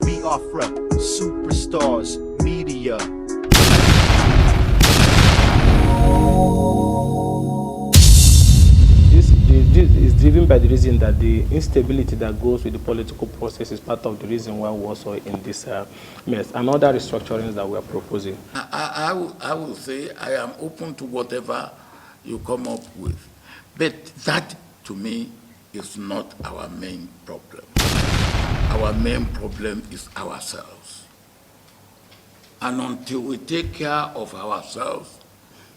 Biafra, superstars, media. This is driven by the reason that the instability that goes with the political process is part of the reason why we're also in this mess. And other restructurings that we are proposing. I will say I am open to whatever you come up with. But that, to me, is not our main problem. Our main problem is ourselves. And until we take care of ourselves,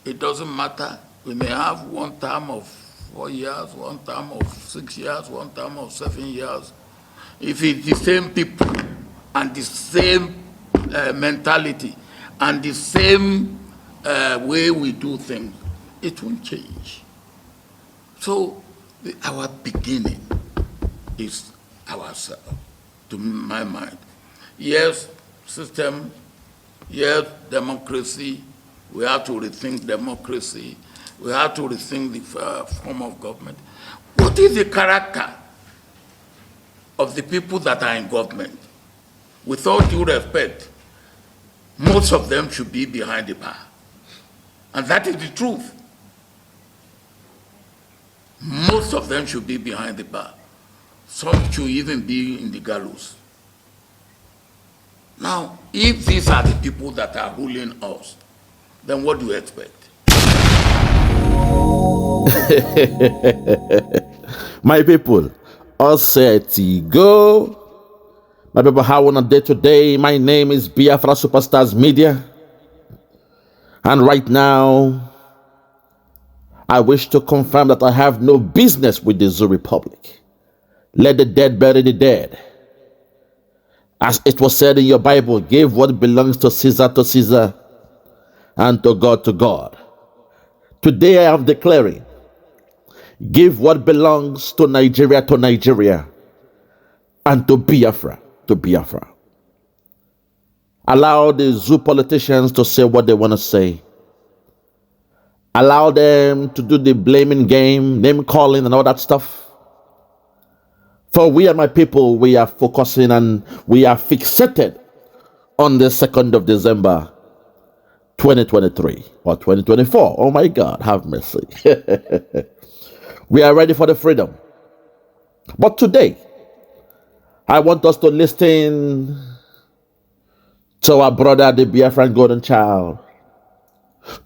it doesn't matter. We may have one term of 4 years, one term of 6 years, one term of 7 years. If it's the same people and the same mentality and the same way we do things, it won't change. So our beginning is ourselves, to my mind. Yes, system, yes, democracy. We have to rethink democracy. We have to rethink the form of government. What is the character of the people that are in government? With all due respect, most of them should be behind the bar. And that is the truth. Most of them should be behind the bar. Some should even be in the gallows. Now, if these are the people that are ruling us, then what do you expect? My people, all set, go. My people, how on a day today? My name is Biafra Superstars Media. And right now, I wish to confirm that I have no business with the Zoo Republic. Let the dead bury the dead. As it was said in your Bible, give what belongs to Caesar, and to God to God. Today I am declaring, give what belongs to Nigeria, and to Biafra. Allow the Zoo politicians to say what they want to say. Allow them to do the blaming game, name calling and all that stuff. For we and my people, we are focusing and we are fixated on the 2nd of December, 2023 or 2024. Oh my God, have mercy. We are ready for the freedom. But today, I want us to listen to our brother, the Biafran golden child,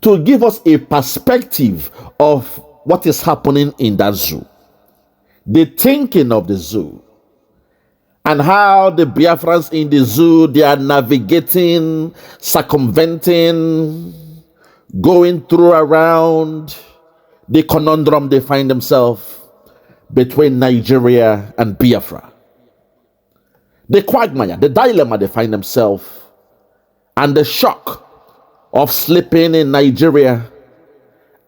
to give us a perspective of what is happening in that zoo, the thinking of the zoo, and how the Biafrans in the zoo, they are navigating, circumventing, going through around the conundrum they find themselves between Nigeria and Biafra. The quagmire, the dilemma they find themselves, and the shock of sleeping in Nigeria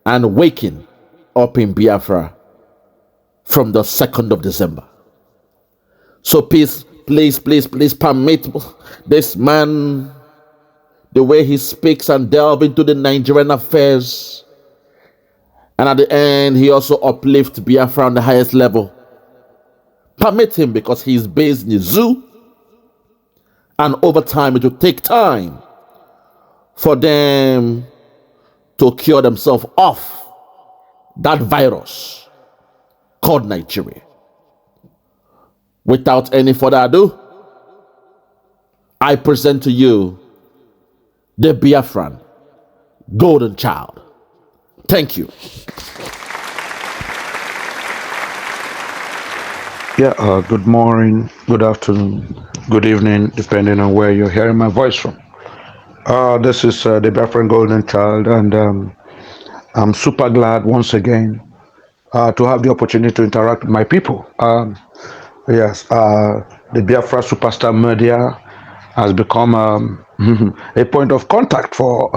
and waking up in Biafra from the 2nd of December. So please permit this man, the way he speaks and delve into the Nigerian affairs. And at the end, he also uplifts Biafra on the highest level. Permit him, because he is based in the zoo. And over time, it will take time for them to cure themselves off that virus called Nigeria. Without any further ado, I present to you the Biafran golden child. Thank you. Yeah, good morning, good afternoon, good evening, depending on where you're hearing my voice from. This is the Biafran golden child, and I'm super glad once again to have the opportunity to interact with my people. Yes, the Biafra Superstar Media has become a point of contact for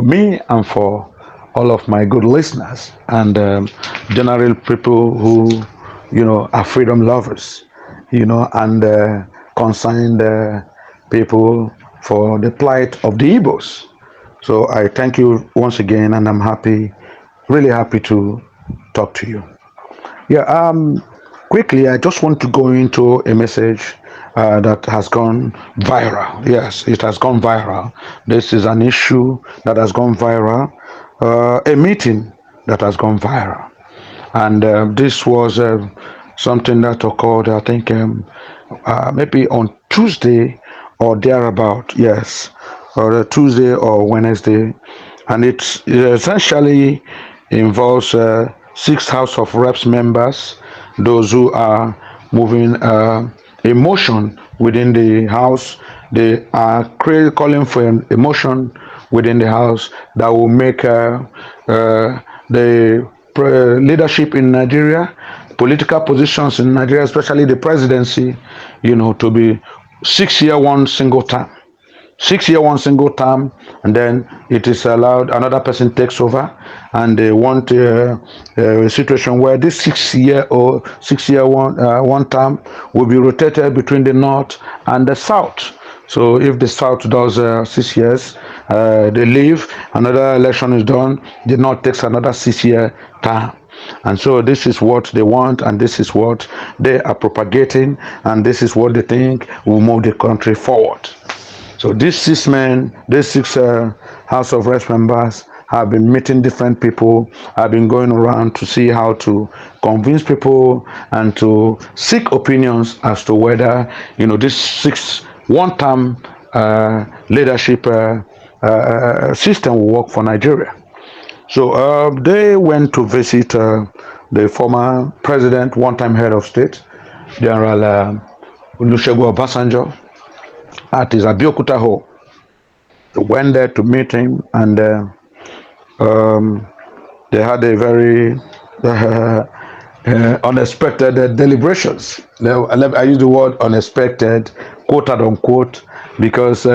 me and for all of my good listeners and general people who are freedom lovers, and concerned people for the plight of the Igbos. So I thank you once again, and I'm happy, really happy to talk to you. Yeah, quickly, I just want to go into a message that has gone viral. Yes, it has gone viral. This is an issue that has gone viral, a meeting that has gone viral. And this was something that occurred, I think, maybe on Tuesday or thereabout. Yes, or Tuesday or Wednesday, and it essentially involves 6 House of Reps members, those who are moving a motion within the House. They are calling for a motion within the House that will make the leadership in Nigeria, political positions in Nigeria, especially the presidency, to be 6 year one single term. 6 year one single term, and then it is allowed another person takes over, and they want a situation where this 6 year or 6 year one term will be rotated between the north and the south. So if the south does 6 years, they leave, another election is done, the north takes another 6 year term. And so this is what they want, and this is what they are propagating, and this is what they think will move the country forward. So these 6 men, these 6 House of Reps members have been meeting different people, have been going around to see how to convince people and to seek opinions as to whether, this 6 one-term leadership system will work for Nigeria. So they went to visit the former president, one-time head of state, General Olusegun Obasanjo, at his Abeokuta home. They went there to meet him, and they had a very unexpected deliberations. I use the word unexpected, quote unquote, because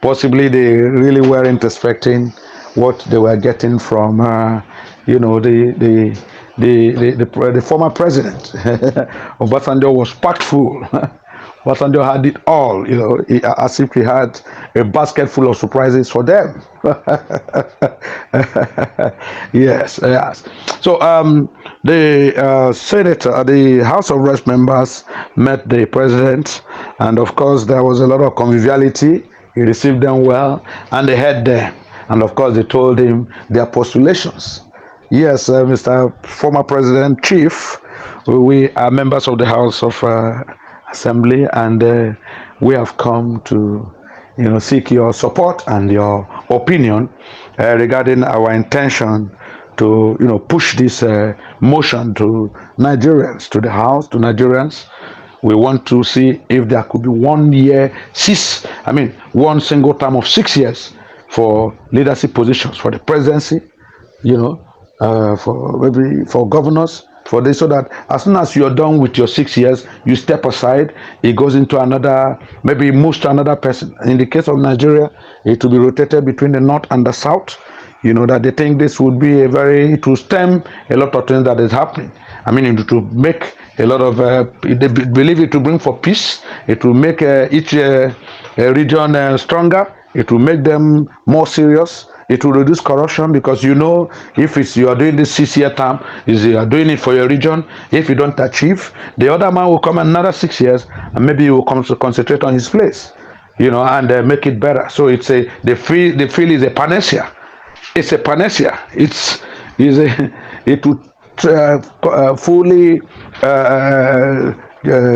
possibly they really weren't expecting what they were getting from, the former president. Obasanjo was packed full. Obasanjo had it all, as if he had a basket full of surprises for them. Yes. So the senator, the House of Reps members met the president, and of course there was a lot of conviviality. He received them well, and they heard them, and of course they told him their postulations. Yes, Mr. Former President Chief, we are members of the House of Assembly, and we have come to seek your support and your opinion regarding our intention to push this motion to Nigerians, to the House, to Nigerians. We want to see if there could be 1 year, one single term of 6 years for leadership positions, for the presidency, for governors, for this, so that as soon as you're done with your 6 years, you step aside, it goes into another, maybe it moves to another person. In the case of Nigeria, it will be rotated between the north and the south. That they think this would be it will stem a lot of things that is happening. It will make a lot of, they believe it will bring for peace, it will make each region stronger, it will make them more serious. It will reduce corruption, because if you are doing this 6 year term, you are doing it for your region. If you don't achieve, the other man will come another 6 years, and maybe he will come to concentrate on his place, and make it better. So they feel is a panacea. It's a panacea. It would fully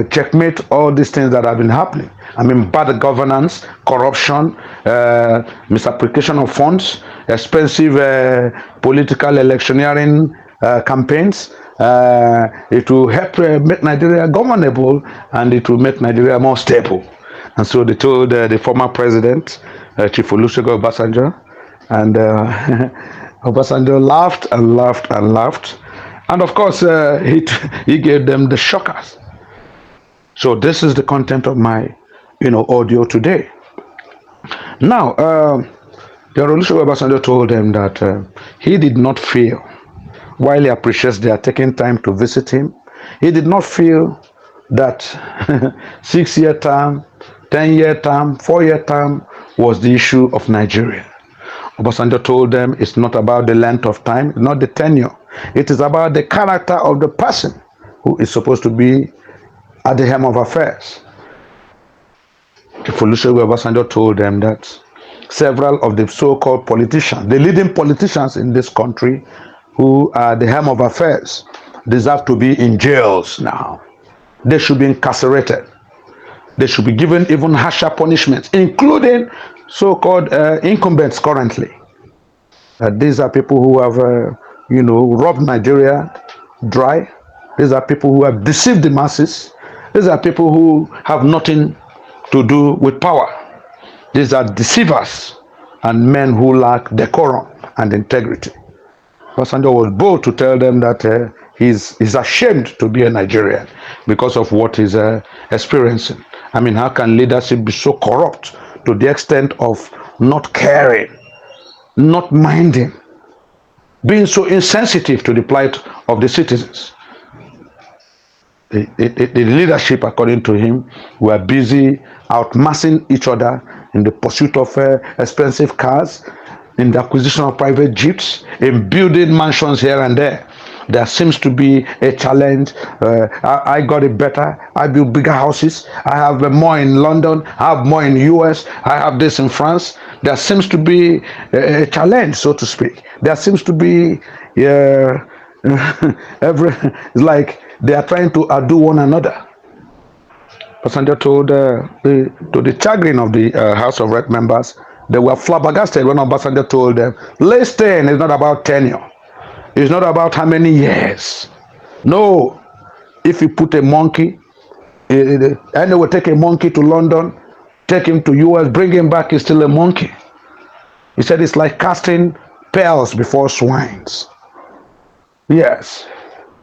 checkmate all these things that have been happening. Bad governance, corruption, misapplication of funds, expensive political electioneering campaigns. It will help make Nigeria governable, and it will make Nigeria more stable. And so they told the former president, Chief Olusegun Obasanjo, and Obasanjo laughed and laughed and laughed. And of course, he gave them the shockers. So this is the content of my audio today. Now, Olusegun Obasanjo told them that he did not feel, while he appreciates they are taking time to visit him, he did not feel that 6 year term, 10 year term, 4 year term was the issue of Nigeria. Obasanjo told them it's not about the length of time, not the tenure. It is about the character of the person who is supposed to be at the helm of affairs. Olusegun Obasanjo told them that several of the so-called politicians, the leading politicians in this country, who are the helm of affairs, deserve to be in jails now. They should be incarcerated. They should be given even harsher punishments, including so-called incumbents currently. These are people who have, robbed Nigeria dry. These are people who have deceived the masses. These are people who have nothing to do with power. These are deceivers and men who lack decorum and integrity. Obasanjo was bold to tell them that he's ashamed to be a Nigerian because of what he's experiencing. I mean, how can leadership be so corrupt to the extent of not caring, not minding, being so insensitive to the plight of the citizens? The leadership, according to him, were busy outmassing each other in the pursuit of expensive cars, in the acquisition of private jeeps, in building mansions here and there. There seems to be a challenge. I got it better. I build bigger houses. I have more in London. I have more in the US. I have this in France. There seems to be a challenge, so to speak. There seems to be it's like they are trying to outdo one another. Obasanjo told to the chagrin of the House of Rep members, they were flabbergasted when Obasanjo told them, listen, it's not about tenure. It's not about how many years. No. If you put a monkey, and they will take a monkey to London, take him to US, bring him back, he's still a monkey. He said it's like casting pearls before swines. Yes.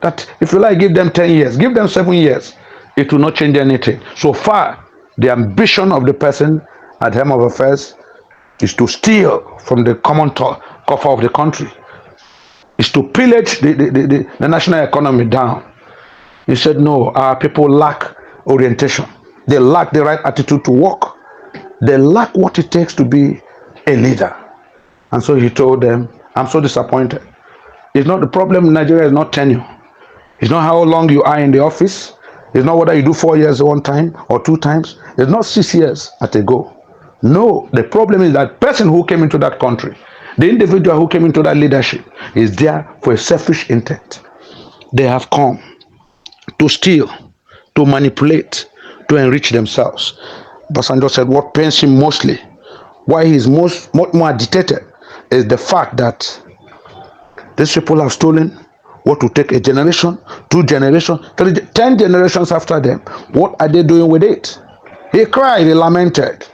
That if you like, give them 10 years, give them 7 years. It will not change anything. So far, the ambition of the person at helm of affairs is to steal from the common coffer of the country, is to pillage the national economy down. He said, no, our people lack orientation. They lack the right attitude to work. They lack what it takes to be a leader. And so he told them, I'm so disappointed. It's not the problem in Nigeria, is not tenure. It's not how long you are in the office. It's not whether you do 4 years one time or 2 times. It's not 6 years at a go. No, the problem is that person who came into that country, the individual who came into that leadership, is there for a selfish intent. They have come to steal, to manipulate, to enrich themselves. Obasanjo said what pains him mostly, why he is much more agitated, is the fact that these people have stolen what will take a generation, 2 generations, 3, 10 generations after them. What are they doing with it? He cried, he lamented.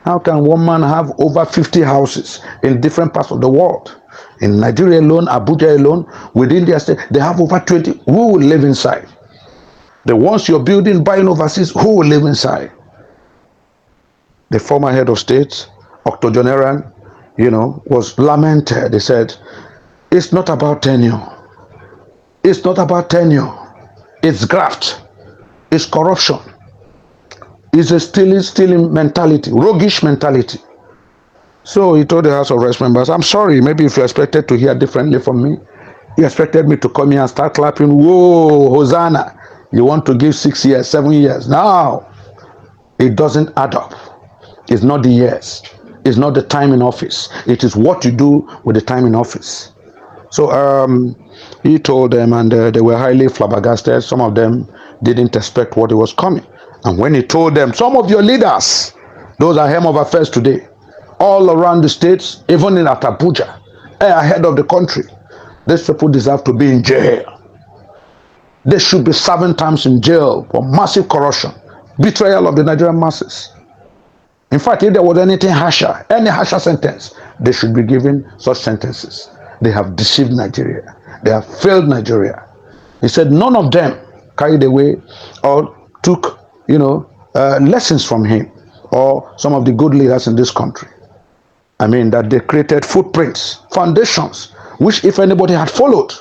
How can one man have over 50 houses in different parts of the world? In Nigeria alone, Abuja alone, within their state, they have over 20. Who will live inside? The ones you're building, buying overseas, who will live inside? The former head of state, octogenarian, was lamented. They said, it's not about tenure. It's not about tenure. It's graft. It's corruption. It's a stealing mentality, roguish mentality. So he told the House of Reps members, I'm sorry, maybe if you expected to hear differently from me, you expected me to come here and start clapping, whoa, Hosanna. You want to give 6 years, 7 years. No, it doesn't add up. It's not the years. It's not the time in office. It is what you do with the time in office. So he told them, and they were highly flabbergasted. Some of them didn't expect what was coming. And when he told them, some of your leaders, those are helm of affairs today, all around the states, even in Abuja, ahead of the country, these people deserve to be in jail. They should be serving times in jail for massive corruption, betrayal of the Nigerian masses. In fact, if there was anything harsher, any harsher sentence, they should be given such sentences. They have deceived Nigeria. They have failed Nigeria. He said none of them carried away or took, lessons from him or some of the good leaders in this country. I mean, that they created footprints, foundations, which if anybody had followed,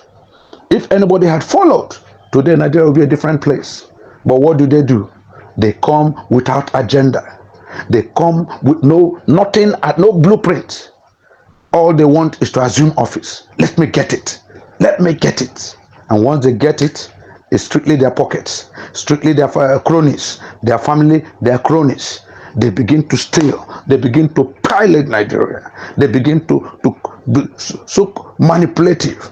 today Nigeria would be a different place. But what do? They come without agenda. They come with no blueprint. All they want is to assume office. Let me get it. And once they get it, it's strictly their pockets, strictly their cronies, their family, their cronies. they begin to steal, they begin to pilot Nigeria, they begin to be so manipulative.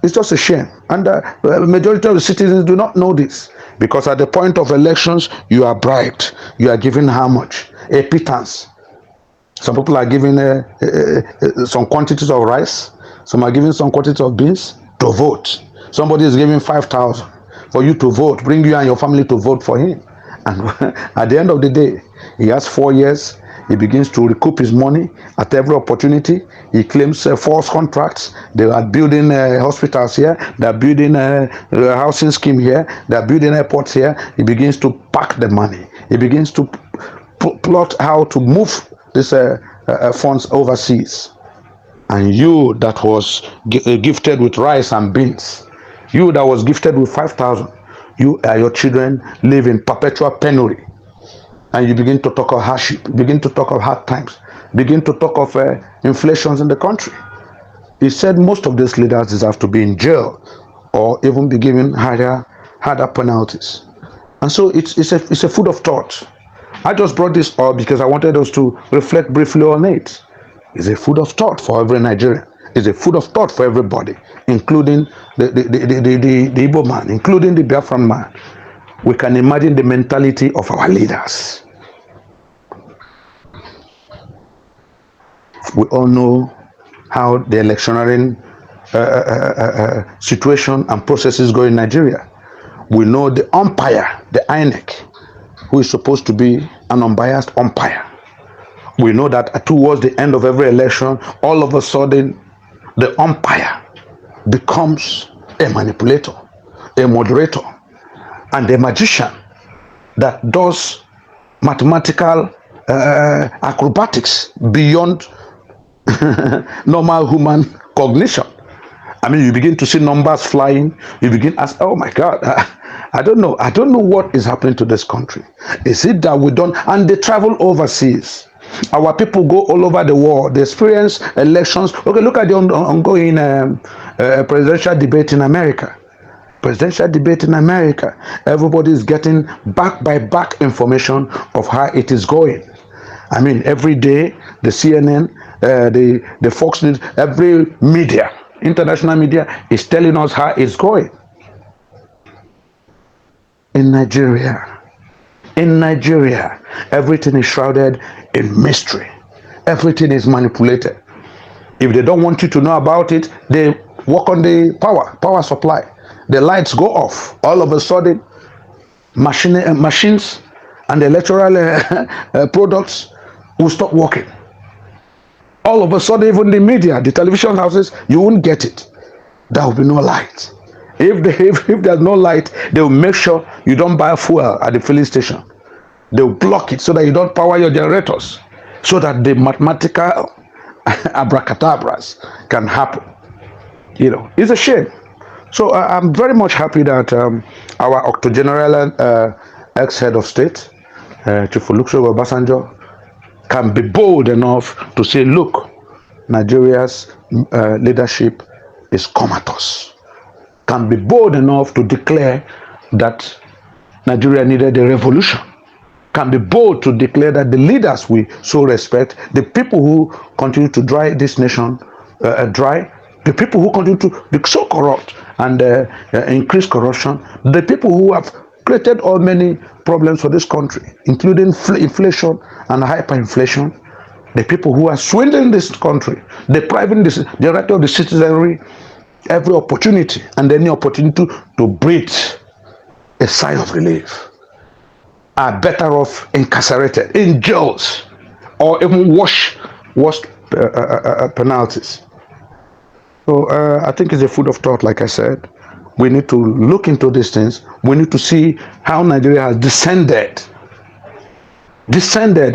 It's just a shame. And the majority of the citizens do not know this, because at the point of elections, you are bribed. You are given how much? A pittance. Some people are given some quantities of rice. Some are given some quantities of beans to vote. Somebody is giving 5,000 for you to vote, bring you and your family to vote for him. And at the end of the day, he has 4 years. He begins to recoup his money at every opportunity. He claims false contracts. They are building hospitals here. They are building a housing scheme here. They are building airports here. He begins to pack the money. He begins to plot how to move these funds overseas. And you that was gifted with rice and beans, you that was gifted with 5,000, you and your children live in perpetual penury. And you begin to talk of hardship, begin to talk of hard times, begin to talk of inflations in the country. He said most of these leaders deserve to be in jail or even be given harder penalties. And so it's a food of thought. I just brought this up because I wanted us to reflect briefly on it. It's a food of thought for every Nigerian. It's a food of thought for everybody, including the Igbo man, including the Biafran man. We can imagine the mentality of our leaders. We all know how the electioneering situation and processes go in Nigeria. We know the umpire, the INEC, who is supposed to be an unbiased umpire. We know that towards the end of every election, all of a sudden, the umpire becomes a manipulator, a moderator, and a magician that does mathematical acrobatics beyond normal human cognition. I mean, you begin to see numbers flying. You begin to ask, oh my God, I don't know what is happening to this country. Is it that we don't, and they travel overseas. Our people go all over the world. They experience elections. Okay, look at the ongoing presidential debate in America. Presidential debate in America. Everybody is getting back by back information of how it is going. I mean, every day, the CNN, the Fox News, every media, international media is telling us how it's going. In Nigeria, everything is shrouded in mystery. Everything is manipulated. If they don't want you to know about it, they work on the power supply. The lights go off. All of a sudden, machines and electoral products will stop working. All of a sudden, even the media, the television houses, you won't get it. There will be no light. If there's no light, they will make sure you don't buy fuel at the filling station. They will block it so that you don't power your generators, so that the mathematical abracadabras can happen. You know, it's a shame. So I'm very much happy that our octogenarian ex-head of state, Chief Olusegun Obasanjo, can be bold enough to say, look, Nigeria's leadership is comatose. Can be bold enough to declare that Nigeria needed a revolution. Can be bold to declare that the leaders we so respect, the people who continue to drive this nation dry, the people who continue to be so corrupt and increase corruption, the people who have created all many problems for this country, including inflation and hyperinflation, the people who are swindling this country, depriving the right of the citizenry every opportunity and any opportunity to breathe a sigh of relief, are better off incarcerated in jails or even worse penalties. So I think it's a food of thought. Like I said, we need to look into these things. We need to see how Nigeria has descended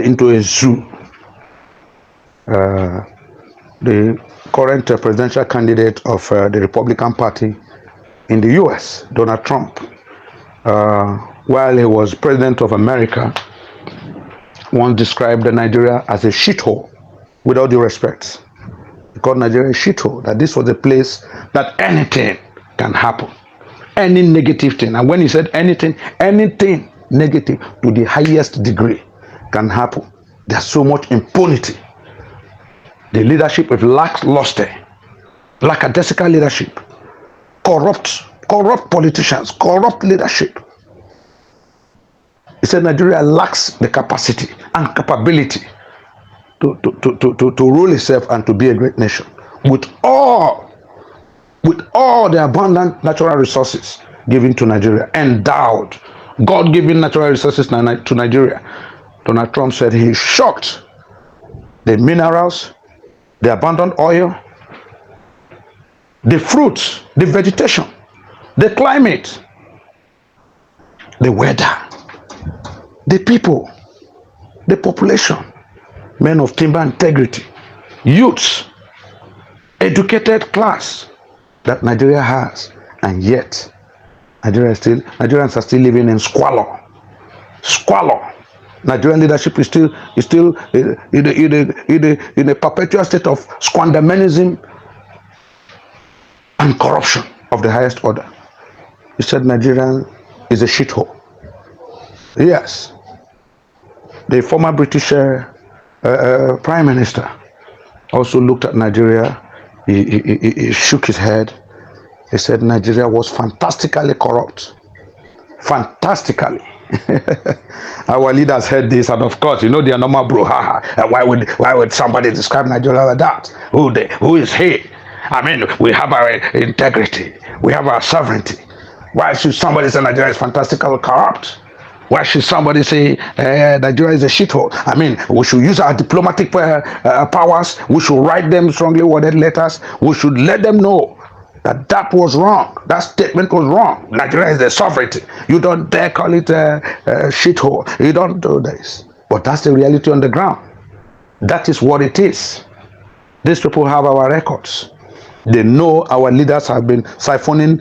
into a zoo. The current presidential candidate of the Republican Party in the US, Donald Trump, while he was president of America, once described Nigeria as a shithole, with all due respect. He called Nigeria a shithole, that this was a place that anything can happen, any negative thing. And when he said anything negative to the highest degree, can happen. There's so much impunity. The leadership is lackluster, lackadaisical leadership, corrupt politicians, corrupt leadership. He said Nigeria lacks the capacity and capability to rule itself and to be a great nation. With all the abundant natural resources given to Nigeria, endowed, God-given natural resources to Nigeria, Donald Trump said he's shocked. The minerals, the abundant oil, the fruits, the vegetation, the climate, the weather, the people, the population, men of timber integrity, youths, educated class that Nigeria has, and yet Nigerians are still living in squalor. Nigerian leadership is still in a perpetual state of squandermanism and corruption of the highest order. He said Nigeria is a shithole. Yes, the former British Prime Minister also looked at Nigeria. He shook his head. He said Nigeria was fantastically corrupt. Fantastically. Our leaders heard this, and of course, you know, they are normal brouhaha. Why would somebody describe Nigeria like that? Who is he? I mean, we have our integrity, we have our sovereignty. Why should somebody say Nigeria is fantastically corrupt? Why should somebody say Nigeria is a shithole? I mean, we should use our diplomatic powers. We should write them strongly worded letters. We should let them know that was wrong. That statement was wrong. Nigeria is a sovereignty. You don't dare call it a shithole. You don't do this. But that's the reality on the ground. That is what it is. These people have our records. They know our leaders have been siphoning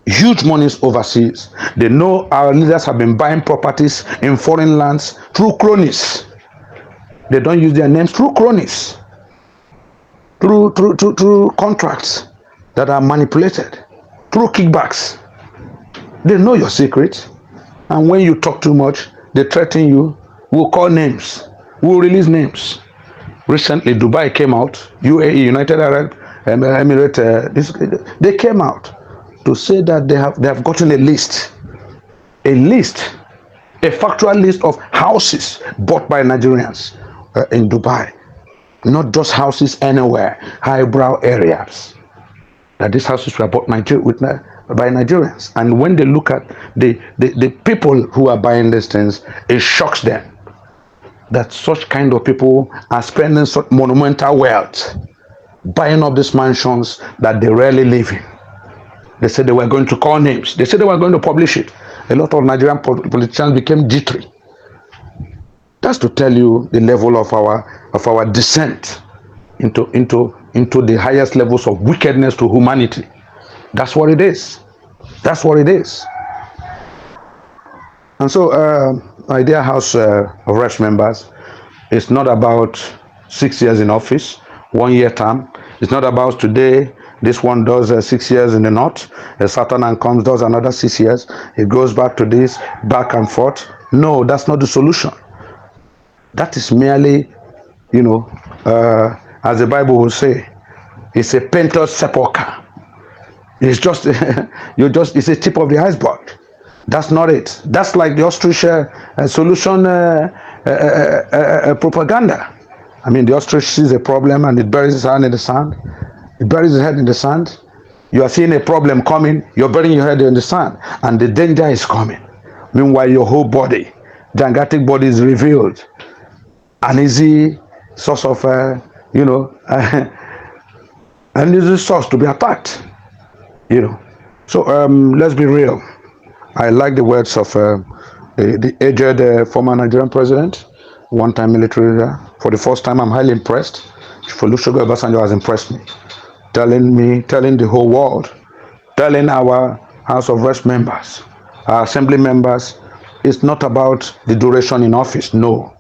huge monies overseas. They know our leaders have been buying properties in foreign lands through cronies. They don't use their names, through cronies, through contracts that are manipulated, through kickbacks. They know your secret, and when you talk too much, they threaten you. We'll call names, we'll release names. Recently, Dubai came out, UAE, United Arab Emirates, they came out to say that they have gotten a factual list of houses bought by Nigerians in Dubai, not just houses anywhere, highbrow areas. That these houses were bought by Nigerians, and when they look at the people who are buying these things, it shocks them that such kind of people are spending such monumental wealth buying up these mansions that they rarely live in. They said they were going to call names. They said they were going to publish it. A lot of Nigerian politicians became jittery. That's to tell you the level of our descent into the highest levels of wickedness to humanity. That's what it is. That's what it is. And so, my dear House of Reps members, it's not about 6 years in office, 1 year term. It's not about today. This one does 6 years in the north. Saturn and comes, does another 6 years. It goes back to this, back and forth. No, that's not the solution. That is merely, as the Bible will say, it's a painter's sepulcher. It's just, it's a tip of the iceberg. That's not it. That's like the ostrich solution propaganda. I mean, the ostrich sees a problem and it buries its hand in the sand. It buries its head in the sand. You are seeing a problem coming. You're burying your head in the sand, and the danger is coming. Meanwhile, your whole body, gigantic body, is revealed. An easy source of, an easy source to be attacked. So let's be real. I like the words of the aged former Nigerian president, one-time military leader. For the first time, I'm highly impressed. Olusegun Obasanjo has impressed me, telling the whole world, telling our House of Reps members, our assembly members, it's not about the duration in office, no.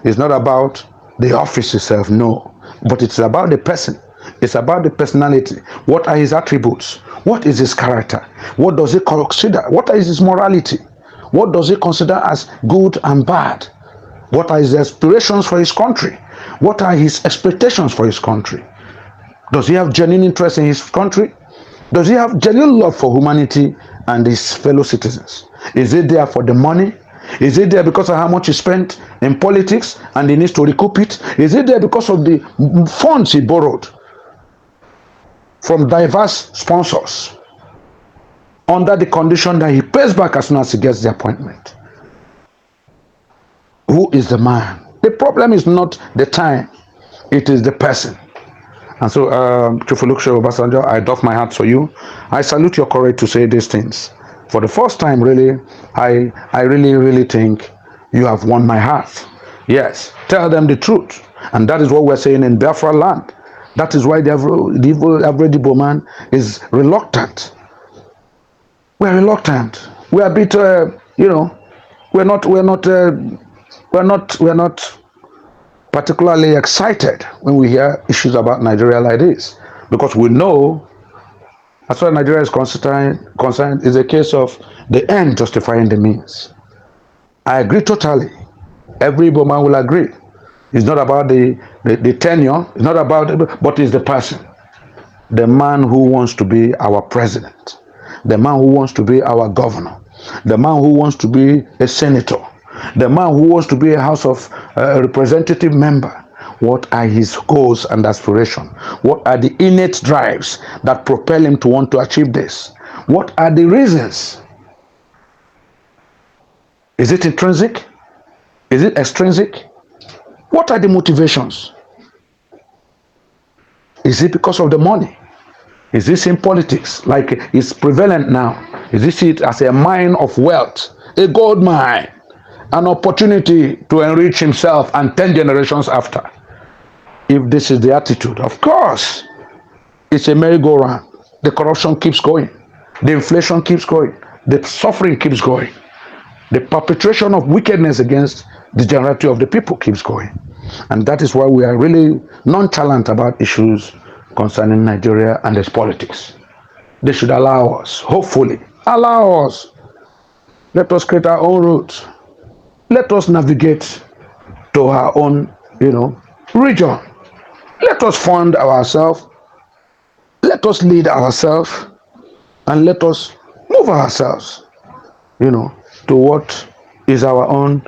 It's not about the office itself, no. But it's about the person. It's about the personality. What are his attributes? What is his character? What does he consider? What is his morality? What does he consider as good and bad? What are his aspirations for his country? What are his expectations for his country? Does he have genuine interest in his country? Does he have genuine love for humanity and his fellow citizens? Is it there for the money? Is it there because of how much he spent in politics and he needs to recoup it? Is it there because of the funds he borrowed from diverse sponsors under the condition that he pays back as soon as he gets the appointment? Who is the man? The problem is not the time, it is the person. And so, Chief Obasanjo, I doff my hat for you. I salute your courage to say these things. For the first time, really, I really think you have won my heart. Yes, tell them the truth. And that is what we're saying in Biafra land. That is why the average Igbo man is reluctant. We're reluctant. We are a bit, we're not particularly excited when we hear issues about Nigeria like this, because we know, as far as Nigeria is concerned, is a case of the end justifying the means. I agree totally. Every Igbo man will agree. It's not about the tenure, it's not about, but it's the person. The man who wants to be our president, the man who wants to be our governor, the man who wants to be a senator, the man who wants to be a House of Representative member. What are his goals and aspirations? What are the innate drives that propel him to want to achieve this? What are the reasons? Is it intrinsic? Is it extrinsic? What are the motivations? Is it because of the money? Is this in politics, like it's prevalent now? Is this it as a mine of wealth, a gold mine? An opportunity to enrich himself and 10 generations after. If this is the attitude, of course, it's a merry-go-round. The corruption keeps going. The inflation keeps going. The suffering keeps going. The perpetration of wickedness against the generality of the people keeps going. And that is why we are really nonchalant about issues concerning Nigeria and its politics. They should allow us, hopefully, allow us. Let us create our own routes. Let us navigate to our own, region. Let us fund ourselves. Let us lead ourselves, and let us move ourselves, to what is our own,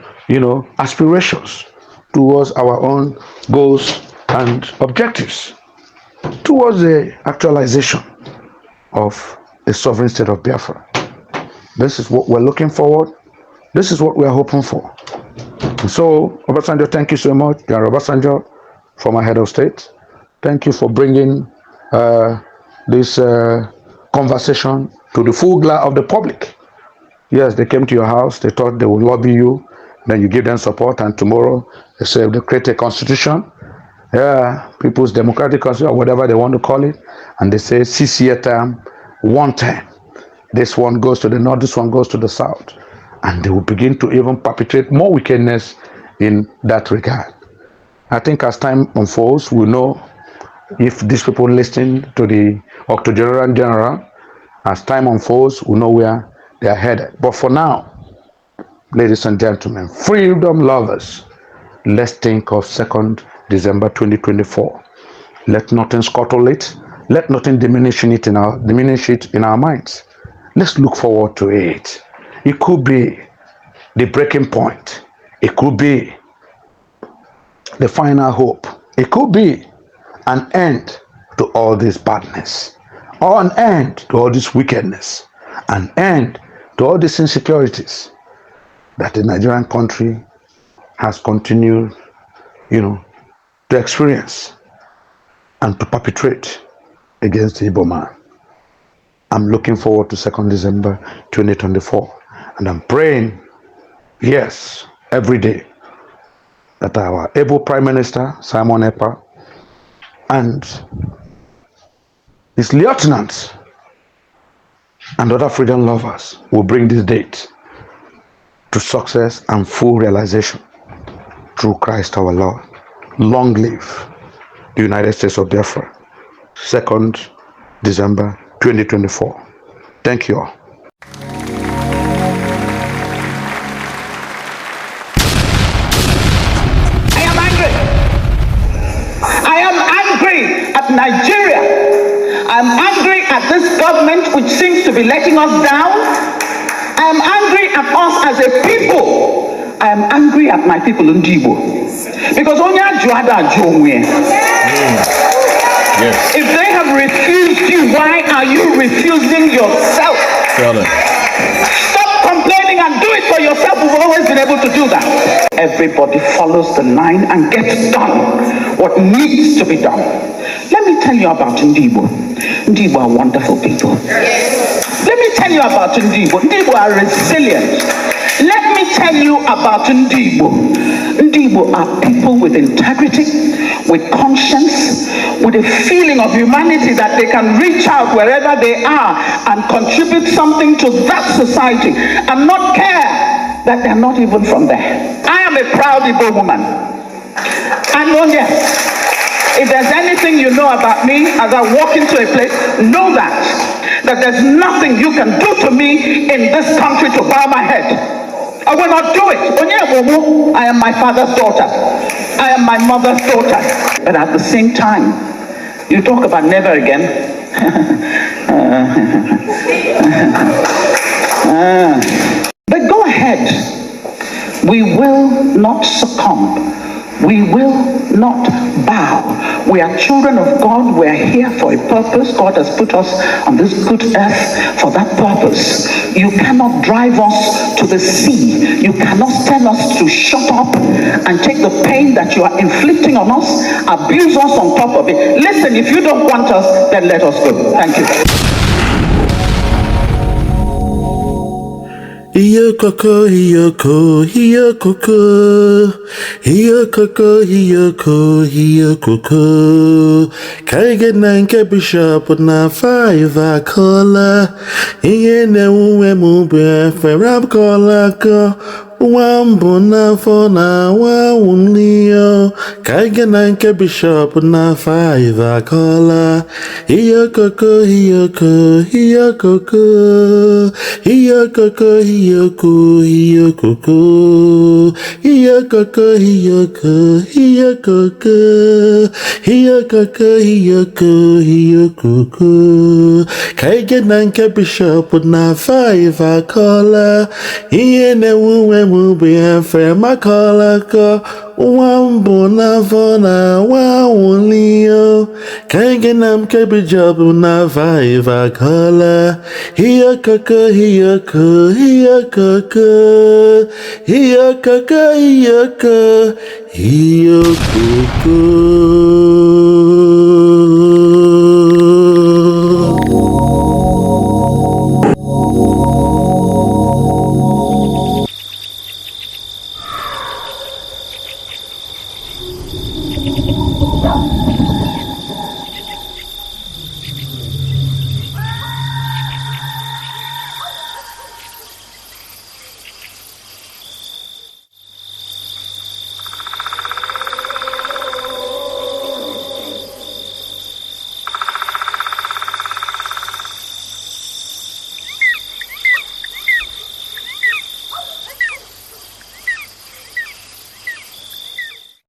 aspirations, towards our own goals and objectives, towards the actualization of the sovereign state of Biafra. This is what we're looking forward. This is what we are hoping for. So, Obasanjo, thank you so much. General Obasanjo, former head of state. Thank you for bringing this conversation to the full glare of the public. Yes, they came to your house. They thought they would lobby you. Then you give them support. And tomorrow, they say they create a constitution. Yeah, People's Democratic Constitution, or whatever they want to call it. And they say 6-year term, 1 term. This one goes to the north, this one goes to the south. And they will begin to even perpetrate more wickedness in that regard. I think as time unfolds, we'll know if these people listen to the Octogenarian General. As time unfolds, we'll know where they are headed. But for now, ladies and gentlemen, freedom lovers, let's think of 2nd December 2024. Let nothing scuttle it. Let nothing diminish it in our minds. Let's look forward to it. It could be the breaking point. It could be the final hope. It could be an end to all this badness, or an end to all this wickedness, an end to all these insecurities that the Nigerian country has continued, to experience and to perpetrate against the Igbo man. I'm looking forward to 2nd December 2024. And I'm praying, yes, every day, that our able Prime Minister, Simon Ekpa, and his lieutenants and other freedom lovers will bring this date to success and full realization through Christ our Lord. Long live the United States of Biafra. 2nd December 2024. Thank you all. at this government which seems to be letting us down. I am angry at us as a people. I am angry at my people in Igbo. Because if they have refused you, why are you refusing yourself? Stop complaining and do it for yourself. We've always been able to do that. Everybody follows the line and gets done what needs to be done. Let me tell you about Ndibo. Ndibo are wonderful people. Let me tell you about Ndibo. Ndibo are resilient. Let me tell you about Ndibo. Ndibo are people with integrity, with conscience, with a feeling of humanity that they can reach out wherever they are and contribute something to that society and not care that they're not even from there. I am a proud Igbo woman. And oh yes, if there's anything you know about me as I walk into a place, know that there's nothing you can do to me in this country to bow my head. I will not do it. I am my father's daughter. I am my mother's daughter. But at the same time, you talk about never again. But go ahead. We will not succumb. We will not bow. We are children of God. We are here for a purpose. God has put us on this good earth for that purpose. You cannot drive us to the sea. You cannot tell us to shut up and take the pain that you are inflicting on us, abuse us on top of it. Listen, if you don't want us, then let us go. Thank you. Hiyo koko, hiyo koko. Kaige na nke bishop na 5 akola. Iye ne uwe mube ferab kola ko. Wambo na fona wa unliyo. Kaige na nke bishop na 5 akola. Hiyo koko. Hiyo koko. Kaige na nke bishop na 5 akola. Iye ne uwe mube efe makola ko. Wambo na fona wa unliyo. Kaige na nke bishop na 5 akola. Hiyo koko. Hiyo koko.